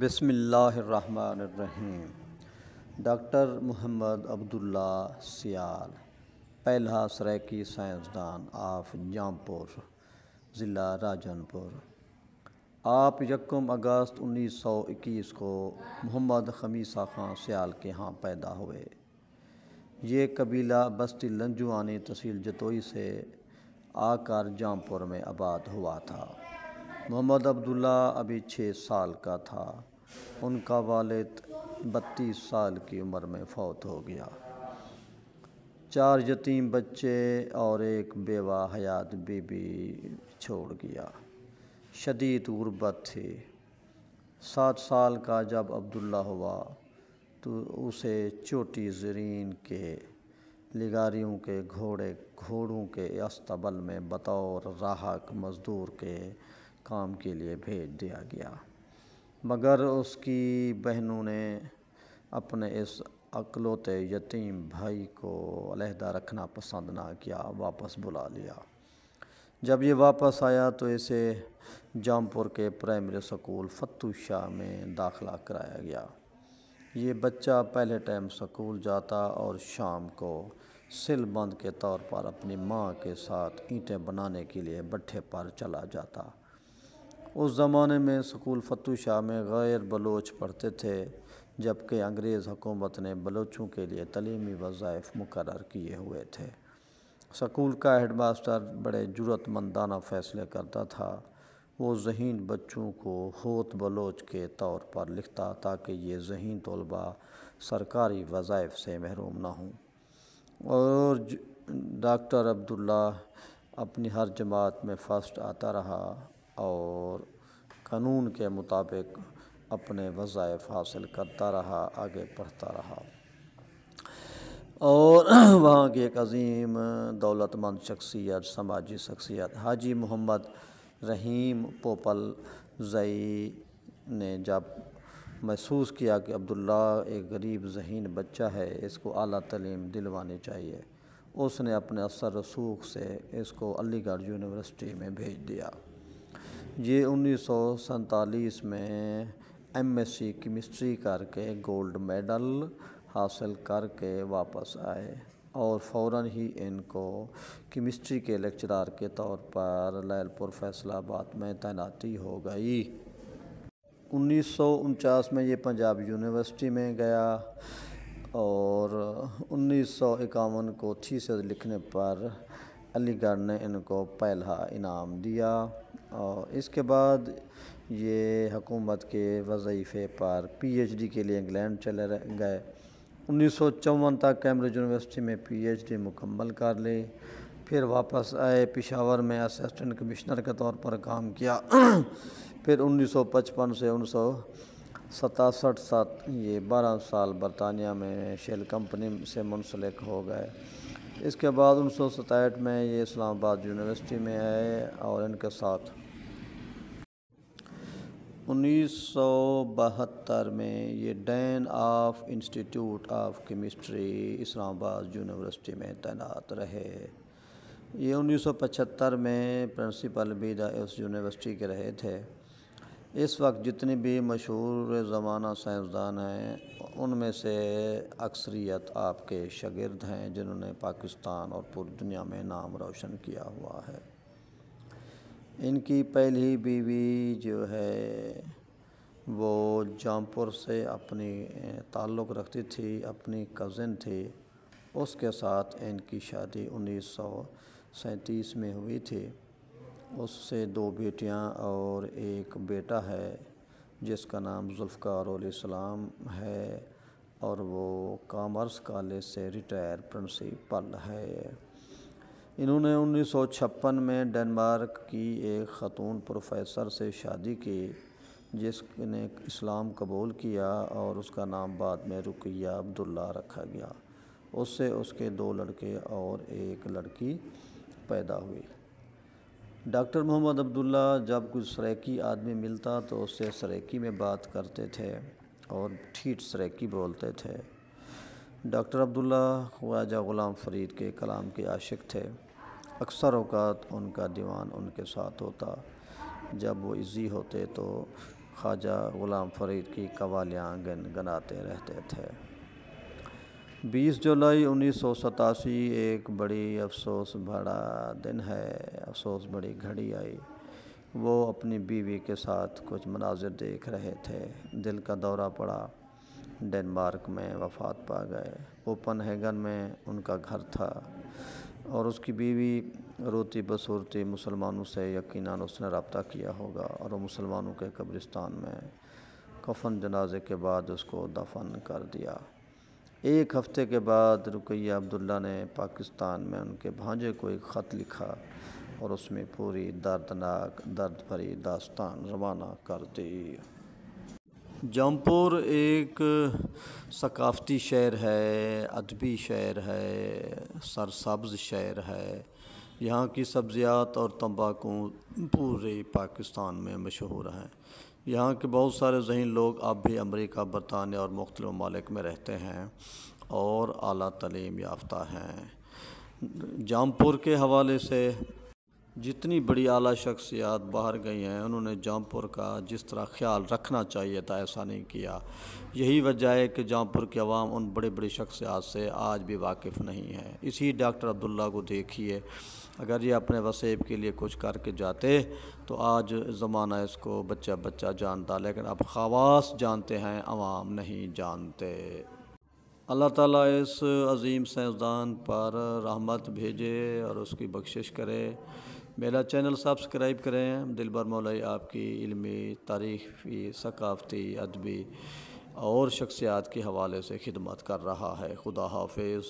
بسم اللہ الرحمن الرحیم۔ ڈاکٹر محمد عبداللہ سیال، پہلا سرائیکی سائنسدان آف جامپور، ضلع راجنپور۔ آپ 1 اگست 1921 کو محمد خمیسہ خان سیال کے ہاں پیدا ہوئے۔ یہ قبیلہ بستی لنجوانی تحصیل جتوئی سے آ کر جامپور میں آباد ہوا تھا۔ محمد عبداللہ ابھی 6 سال کا تھا۔ ان کا والد 32 سال کی عمر میں فوت ہو گیا۔ 4 یتیم بچے اور ایک بیوہ حیات بی بی چھوڑ گیا۔ شدید غربت تھی۔ 7 سال کا جب عبداللہ ہوا تو اسے چوٹی زرین کے لگاریوں کے گھوڑوں کے استبل میں بطور راہک مزدور کے کام کے لیے بھیج دیا گیا، مگر اس کی بہنوں نے اپنے اس اکلوتے یتیم بھائی کو علیحدہ رکھنا پسند نہ کیا، واپس بلا لیا۔ جب یہ واپس آیا تو اسے جامپور کے پرائمری سکول فتو شاہ میں داخلہ کرایا گیا۔ یہ بچہ پہلے ٹائم سکول جاتا اور شام کو سل بند کے طور پر اپنی ماں کے ساتھ اینٹیں بنانے کے لیے بھٹے پر چلا جاتا۔ اس زمانے میں سکول فتو شاہ میں غیر بلوچ پڑھتے تھے، جبکہ انگریز حکومت نے بلوچوں کے لیے تعلیمی وظائف مقرر کیے ہوئے تھے۔ سکول کا ہیڈ ماسٹر بڑے جرأت مندانہ فیصلے کرتا تھا۔ وہ ذہین بچوں کو ہوت بلوچ کے طور پر لکھتا تاکہ یہ ذہین طلباء سرکاری وظائف سے محروم نہ ہوں، اور ڈاکٹر عبداللہ اپنی ہر جماعت میں فرسٹ آتا رہا اور قانون کے مطابق اپنے وظائف حاصل کرتا رہا، آگے پڑھتا رہا، اور وہاں کی ایک عظیم دولت مند شخصیت، سماجی شخصیت حاجی محمد رحیم پوپل زئی نے جب محسوس کیا کہ عبداللہ ایک غریب ذہین بچہ ہے، اس کو اعلیٰ تعلیم دلوانی چاہیے، اس نے اپنے اثر رسوخ سے اس کو علی گڑھ یونیورسٹی میں بھیج دیا۔ یہ 1947 میں MSc کیمسٹری کر کے گولڈ میڈل حاصل کر کے واپس آئے اور فوراً ہی ان کو کیمسٹری کے لیکچرر کے طور پر لیل پور فیصل آباد میں تعیناتی ہو گئی۔ 1949 میں یہ پنجاب یونیورسٹی میں گیا اور 1951 کو تھیسس لکھنے پر علی گڑھ نے ان کو پہلا انعام دیا، اور اس کے بعد یہ حکومت کے وظیفے پر PhD کے لیے انگلینڈ چلے گئے۔ 1954 تک کیمبرج یونیورسٹی میں PhD مکمل کر لی، پھر واپس آئے، پشاور میں اسسٹنٹ کمشنر کے طور پر کام کیا۔ پھر 1955 سے 1967 تک یہ 12 سال برطانیہ میں شیل کمپنی سے منسلک ہو گئے۔ اس کے بعد 1967 میں یہ اسلام آباد یونیورسٹی میں آئے اور ان کے ساتھ 1972 میں یہ ڈین آف انسٹیٹیوٹ آف کیمسٹری اسلام آباد یونیورسٹی میں تعینات رہے۔ یہ 1975 میں پرنسپل بھی اس یونیورسٹی کے رہے تھے۔ اس وقت جتنے بھی مشہور زمانہ سائنسدان ہیں ان میں سے اکثریت آپ کے شاگرد ہیں، جنہوں نے پاکستان اور پوری دنیا میں نام روشن کیا ہوا ہے۔ ان کی پہلی بیوی جو ہے وہ جامپور سے اپنی تعلق رکھتی تھی، اپنی کزن تھی، اس کے ساتھ ان کی شادی 1937 میں ہوئی تھی۔ اس سے 2 بیٹیاں اور ایک بیٹا ہے جس کا نام ذوالفقار علیہ السلام ہے، اور وہ کامرس کالج سے ریٹائر پرنسپل ہے۔ انہوں نے 1956 میں ڈنمارک کی ایک خاتون پروفیسر سے شادی کی جس نے اسلام قبول کیا، اور اس کا نام بعد میں رقیہ عبداللہ رکھا گیا۔ اس سے اس کے 2 لڑکے اور ایک لڑکی پیدا ہوئی۔ ڈاکٹر محمد عبداللہ جب کوئی سرائیکی آدمی ملتا تو اس سے سرائیکی میں بات کرتے تھے اور ٹھیٹ سرائیکی بولتے تھے۔ ڈاکٹر عبداللہ خواجہ غلام فرید کے کلام کے عاشق تھے۔ اکثر اوقات ان کا دیوان ان کے ساتھ ہوتا۔ جب وہ ایزی ہوتے تو خواجہ غلام فرید کی قوالیاں گنگناتے رہتے تھے۔ 20 جولائی 1987 ایک بڑی افسوس بھرا دن ہے، افسوس بڑی گھڑی آئی۔ وہ اپنی بیوی کے ساتھ کچھ مناظر دیکھ رہے تھے، دل کا دورہ پڑا، ڈنمارک میں وفات پا گئے۔ کوپن ہیگن میں ان کا گھر تھا اور اس کی بیوی روتی بسورتی مسلمانوں سے یقیناً اس نے رابطہ کیا ہوگا اور وہ مسلمانوں کے قبرستان میں کفن جنازے کے بعد اس کو دفن کر دیا۔ ایک ہفتے کے بعد رقیہ عبداللہ نے پاکستان میں ان کے بھانجے کو ایک خط لکھا اور اس میں پوری دردناک درد بھری داستان روانہ کر دی۔ جامپور ایک ثقافتی شہر ہے، ادبی شہر ہے، سرسبز شہر ہے۔ یہاں کی سبزیات اور تمباکو پورے پاکستان میں مشہور ہیں۔ یہاں کے بہت سارے ذہین لوگ اب بھی امریکہ، برطانیہ اور مختلف ممالک میں رہتے ہیں اور اعلیٰ تعلیم یافتہ ہیں۔ جامپور کے حوالے سے جتنی بڑی اعلیٰ شخصیات باہر گئی ہیں، انہوں نے جامپور کا جس طرح خیال رکھنا چاہیے تھا ایسا نہیں کیا۔ یہی وجہ ہے کہ جامپور کی عوام ان بڑی بڑی شخصیات سے آج بھی واقف نہیں ہے۔ اسی ڈاکٹر عبداللہ کو دیکھیے، اگر یہ اپنے وسیب کے لیے کچھ کر کے جاتے تو آج زمانہ اس کو بچہ بچہ جانتا، لیکن اب خواص جانتے ہیں، عوام نہیں جانتے۔ اللہ تعالیٰ اس عظیم سائنسدان پر رحمت بھیجے اور اس کی بخشش کرے۔ میرا چینل سبسکرائب کریں۔ دل بر مولائی آپ کی علمی، تاریخی، ثقافتی، ادبی اور شخصیات کے حوالے سے خدمت کر رہا ہے۔ خدا حافظ۔